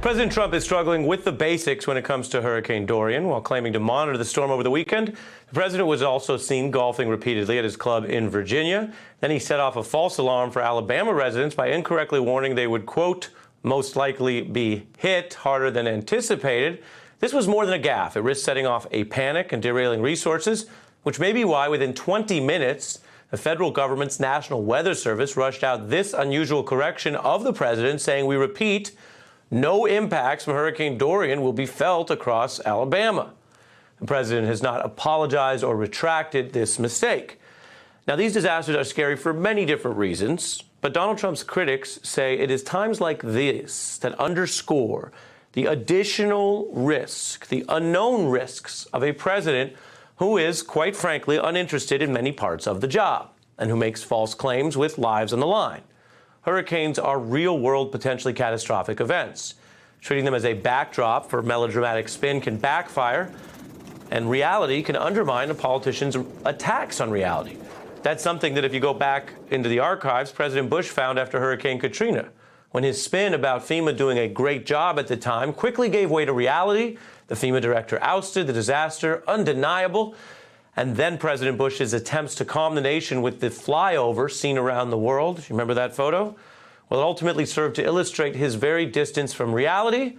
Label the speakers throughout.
Speaker 1: President Trump is struggling with the basics when it comes to Hurricane Dorian. While claiming to monitor the storm over the weekend, the president was also seen golfing repeatedly at his club in Virginia. Then he set off a false alarm for Alabama residents by incorrectly warning they would, quote, most likely be hit harder than anticipated. This was more than a gaffe. It risked setting off a panic and derailing resources, which may be why within 20 minutes, the federal government's National Weather Service rushed out this unusual correction of the president, saying, we repeat, no impacts from Hurricane Dorian will be felt across Alabama. The president has not apologized or retracted this mistake. Now, these disasters are scary for many different reasons, but Donald Trump's critics say it is times like this that underscore the additional risk, the unknown risks of a president who is, quite frankly, uninterested in many parts of the job and who makes false claims with lives on the line. Hurricanes are real-world, potentially catastrophic events. Treating them as a backdrop for melodramatic spin can backfire, and reality can undermine a politician's attacks on reality. That's something that if you go back into the archives, President Bush found after Hurricane Katrina, when his spin about FEMA doing a great job at the time quickly gave way to reality. The FEMA director ousted, the disaster undeniable, and then President Bush's attempts to calm the nation with the flyover seen around the world. You remember that photo? Well, it ultimately served to illustrate his very distance from reality.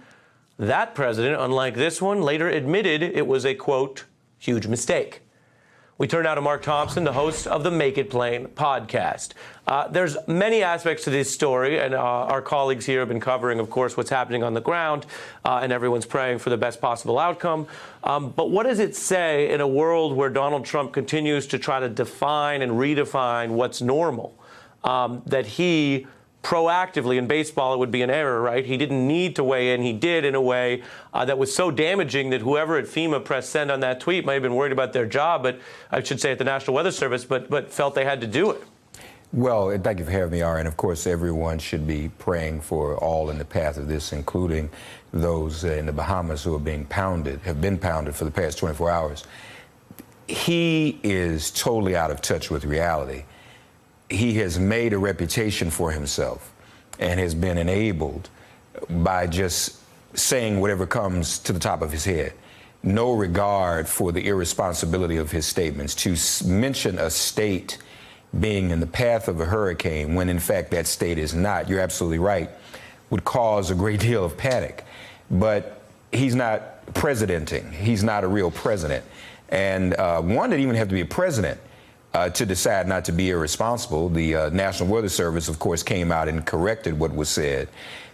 Speaker 1: That president, unlike this one, later admitted it was a, quote, huge mistake. We turn now to Mark Thompson, the host of the Make It Plain podcast. There's many aspects to this story, and our colleagues here have been covering, of course, what's happening on the ground, and everyone's praying for the best possible outcome. But what does it say in a world where Donald Trump continues to try to define and redefine what's normal, that he proactively, in baseball it would be an error, right? He didn't need to weigh in. He did in a way that was so damaging that whoever at FEMA pressed send on that tweet might have been worried about their job, but I should say at the National Weather Service, but felt they had to do it.
Speaker 2: Well, thank you for having me, Ari. And of course, everyone should be praying for all in the path of this, including those in the Bahamas who are being pounded, have been pounded for the past 24 hours. He is totally out of touch with reality. He has made a reputation for himself and has been enabled by just saying whatever comes to the top of his head. No regard for the irresponsibility of his statements. To mention a state being in the path of a hurricane when in fact that state is not, you're absolutely right, would cause a great deal of panic. But he's not presidenting. He's not a real president. And one didn't even have to be a president to decide not to be irresponsible. The National Weather Service, of course, came out and corrected what was said.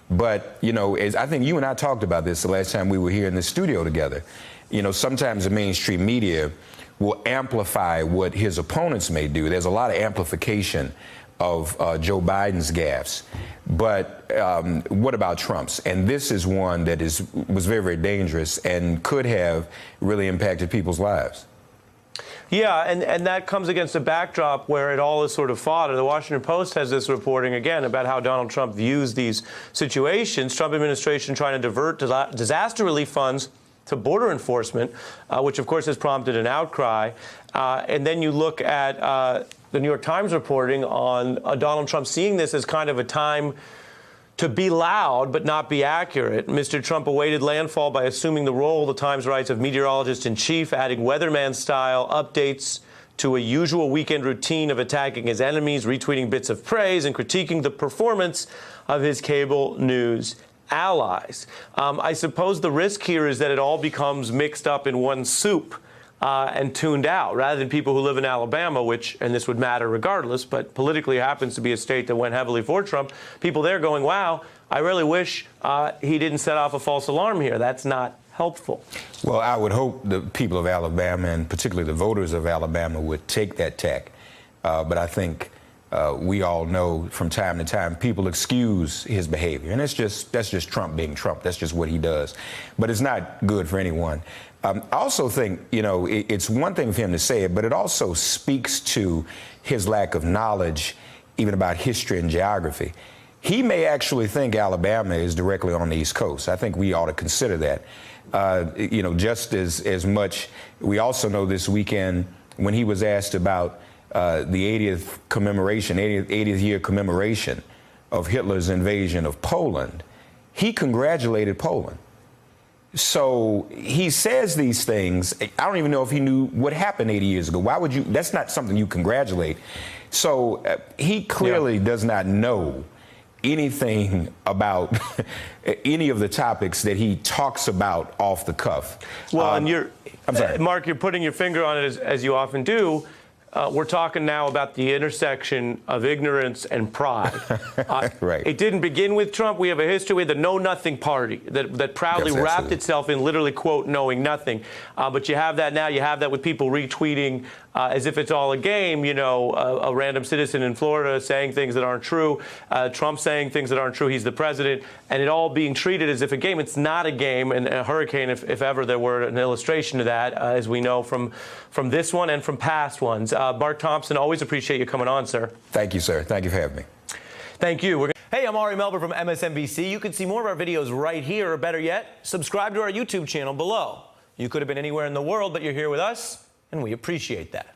Speaker 2: But, you know, as I think you and I talked about this the last time we were here in the studio together, you know, sometimes the mainstream media will amplify what his opponents may do. There's a lot of amplification of Joe Biden's gaffes. But what about Trump's? And this is one that was very, very dangerous and could have really impacted people's lives.
Speaker 1: Yeah, and that comes against a backdrop where it all is sort of fodder. The Washington Post has this reporting, again, about how Donald Trump views these situations. Trump administration trying to divert disaster relief funds to border enforcement, which, of course, has prompted an outcry. And then you look at the New York Times reporting on Donald Trump seeing this as kind of a time to be loud but not be accurate. Mr. Trump awaited landfall by assuming the role, the Times writes, of meteorologist-in-chief, adding weatherman-style updates to a usual weekend routine of attacking his enemies, retweeting bits of praise, and critiquing the performance of his cable news allies. I suppose the risk here is that it all becomes mixed up in one soup and tuned out, rather than people who live in Alabama, which, and this would matter regardless, but politically happens to be a state that went heavily for Trump, people there going, wow, I really wish he didn't set off a false alarm here. That's not helpful.
Speaker 2: Well, I would hope the people of Alabama, and particularly the voters of Alabama, would take that tack. But I think we all know from time to time people excuse his behavior, and that's just Trump being Trump. That's just what he does. But it's not good for anyone. I also think, you know, it's one thing for him to say it, but it also speaks to his lack of knowledge even about history and geography. He may actually think Alabama is directly on the East Coast. I think we ought to consider that. You know, just as much, we also know this weekend when he was asked about the 80th year commemoration of Hitler's invasion of Poland, he congratulated Poland. So he says these things. I don't even know if he knew what happened 80 years ago. Why would you? That's not something you congratulate. So he clearly does not know anything about any of the topics that he talks about off the cuff.
Speaker 1: Well, and
Speaker 2: I'm sorry.
Speaker 1: Mark, you're putting your finger on it as you often do. We're talking now about the intersection of ignorance and pride.
Speaker 2: Right.
Speaker 1: It didn't begin with Trump. We have a history with the know-nothing party that proudly
Speaker 2: Yes,
Speaker 1: wrapped
Speaker 2: absolutely.
Speaker 1: itself in literally, quote, knowing nothing. But you have that now. You have that with people retweeting as if it's all a game, you know, a random citizen in Florida saying things that aren't true, Trump saying things that aren't true. He's the president, and it all being treated as if a game. It's not a game, and a hurricane, if ever there were an illustration of that, as we know from this one and from past ones. Mark Thompson, always appreciate you coming on, sir.
Speaker 2: Thank you, sir. Thank you for having me.
Speaker 1: Thank you. Hey, I'm Ari Melber from MSNBC. You can see more of our videos right here, or better yet, subscribe to our YouTube channel below. You could have been anywhere in the world, but you're here with us, and we appreciate that.